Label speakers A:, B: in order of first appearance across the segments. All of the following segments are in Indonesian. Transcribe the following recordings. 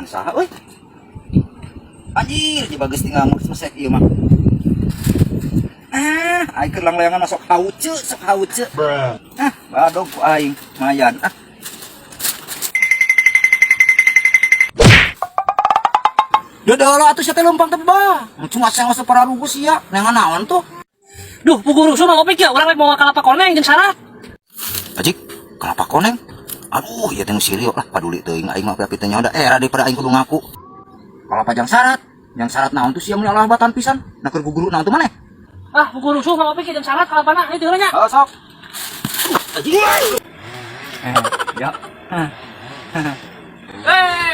A: saha euy. Anjir, coba geus tinggal mesek ieu mah. Aing keur langleangan sok hauce, sok hauce. Badog ku aing, mayan. Dadala atuh sia teh leumpang teh bah. Cuma saya masa para rugus sia, neangan naon tuh.
B: Duh, puguru sama kopi ya, orang mau kalapa koneng jeung syarat.
A: Ajik, kalapa koneng. Aduh, ya teh sirio lah paduli teuing aing mah tapi teh nyaho da era daripada aing kudu ngaku. Kalapa jang syarat. Yang syarat naon tuh sia mun Allah batan pisan. Na keur guguru naon tuh maneh?
B: Ah, puguru sama kopi jeung syarat kalapana ieu teh nya.
A: Oh, sok. Ajik. Ya.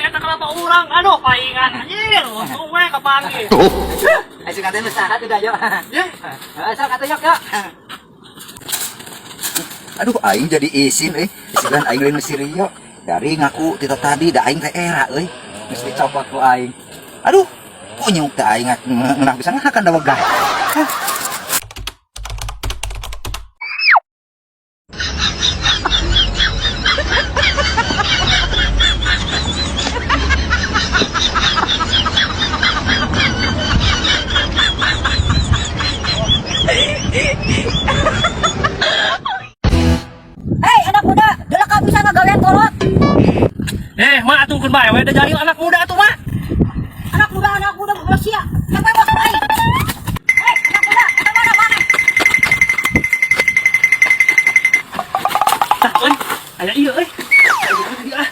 B: Eta kalapa urang, aduh paingan anjir, untung we kapanggih.
A: Ayo kate usaha teh dayo.
B: Ye.
A: Sok atuh yok ya. Aduh aing jadi isin isilan aing lain sirio. Dari ngaku tita tadi da aing teh era euy. Geus dicopot ku aing. Aduh, punyuk teh aing ngeunah pisan akan da wegah.
B: Mak atungkeun bae we da jahil anak muda atuh mak.
C: Anak muda Malaysia. Siapa yang mau main? Anak muda, mana?
B: Tah euy, aya ieu euy.
C: Udah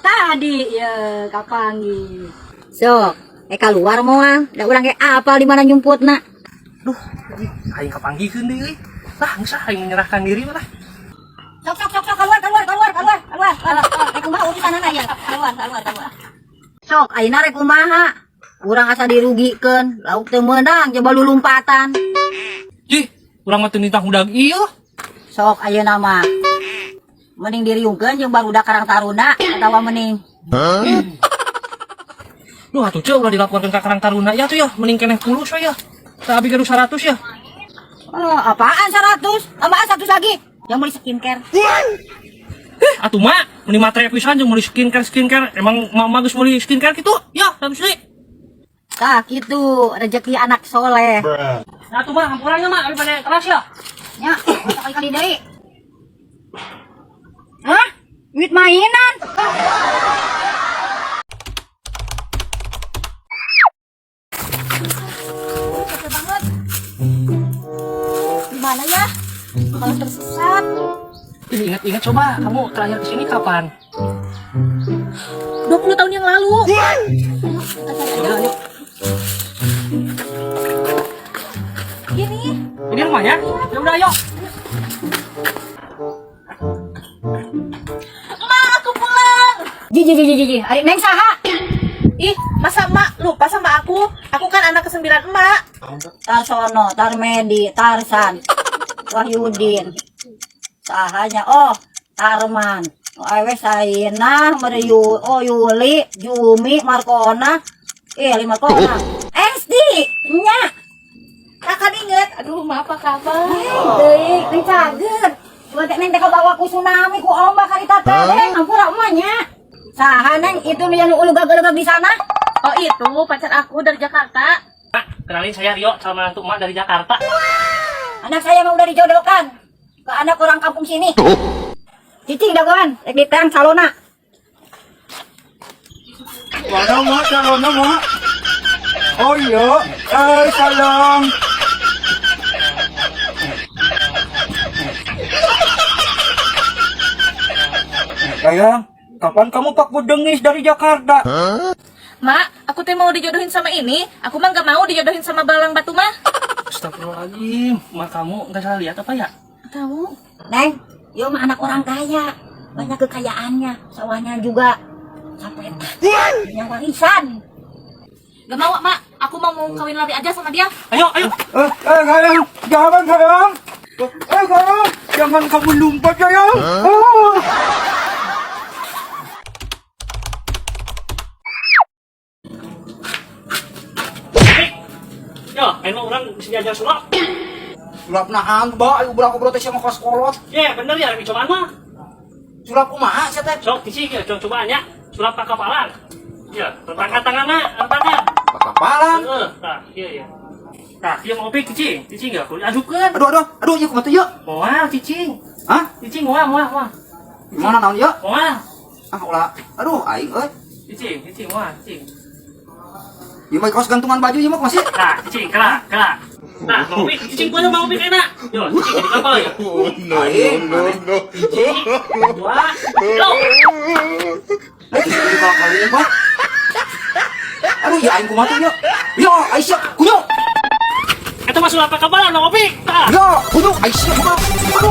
C: tadi ya kapangi. So, keluar moal, da urang ge apal di mana nyumputna.
B: Duh, aing kapanggihkeun deui euy. Tah geus aing menyerahkan diri mah.
C: Sok keluar. Rek kumaha urusanana ya? Keluar. Sok ayeuna rek kumaha? Urang asa dirugikeun, lauk teu meunang coba lulumpatan.
B: Jih, urang mah teu nitah udag ieu.
C: Sok ayeuna mah mending diriungkeun jeung barudak Karang Taruna atawa mending.
B: Duh, atuh ceu udah dilaporkeun ka Karang Taruna ya tuh ya, mending keneh pulus we ya. Tah abi gaduh 100 ya.
C: Oh, apaan 100? Tambahan 100 lagi. Yang beli skincare.
B: Atuh mak, mending matre pisan jeung meuli skincare. Emang mama geus meuli skincare kitu? Ya, 100 deui.
C: Tah kitu rezeki anak soleh.
B: Nah, atuh mah hampuranna mah abi pada keras ya.
C: Nya, kali deui. Hah? Duit mainan. Capek banget. Gimana ya? Kalau tersesat.
B: Ingat coba, kamu terakhir kesini kapan?
C: 20 tahun yang lalu.
B: Ayo. Ini rumahnya? Ya udah ayo.
C: Emak, aku pulang. Ji, adik neng saha?
D: Ih, masa emak lupa sama aku? Aku kan anak ke-9 emak.
C: Tarsono, Tarmedi, Tarsan, Wahyudin. Sahanya, oh, Tarman. Awe Saina, Yuli, Jumi, Markona. Markona. Esti, nya.
D: Kakak inget, aduh emak apa kabar?
C: Deui, neng cager. Buat neng teh bawa ku tsunami ku ombak harita teh, hampura emaknya. Saha neng itu yang ulu gagal di sana?
D: Oh itu pacar aku dari Jakarta.
B: Mak, kenalin saya Rio, calon mantu emak dari Jakarta.
C: Anak saya mah udah dijodohkan ke anak orang kampung sini. Cicing dagoan, rek ditang salona.
A: Mana mak, calonnya mak? Oh iya, sayang. Sayang, kapan kamu pak budengis dari Jakarta?
D: Mak, aku teh mau dijodohin sama ini. Aku mah gak mau dijodohin sama Balang Batu mah.
B: Astagfirullahaladzim, mak kamu nggak salah lihat apa ya?
D: Tahu?
C: Neng, yo mah anak orang kaya, banyak kekayaannya, sawahnya juga sampai punya warisan.
D: Gak mau mak, aku mau kawin lari aja sama dia.
B: Ayo.
A: Sayang, jangan sayang. Sayang, jangan kamu lompat sayang.
B: Yo, Ayo orang bisa diajar sulap.
A: Sulap nahan, ba, ayo ulah teh sama kelas kolot.
B: Ya bener ya, lagi cobaan mah.
A: Sulap kumaha sia teh?
B: Sok cicing ya, cobaan ya. Sulap ke kapalan. Ya, tentangkan tanganna, tangan.
A: Pakapalan.
B: Tah, iya. Tah, ieu mau opik cicing ya, kudu adupkeun.
A: Aduh, ieu kumaha teh ieu?
B: Moal cicing.
A: Hah?
B: Cicing moal.
A: Gimana naon ieu?
B: Moal.
A: Ah ulah. Aduh, aing euy.
B: Cicing moal, cicing.
A: Ieu mah kaos gantungan baju ieu mah masih.
B: Nah, cicing, kelak. Nah, opik, cicing gua mau opik enak. Yo, cicing di kapal ya.
A: Aing, cicing.
B: Wah, yo.
A: Di kali Pak. Aduh, ya aing kumaha teh ieu? Yo, Aisyah, kunyo.
B: Eta mah sulap ka kapalan, opik. Tah.
A: Yo, kunyo, Aisyah kumaha? Aduh.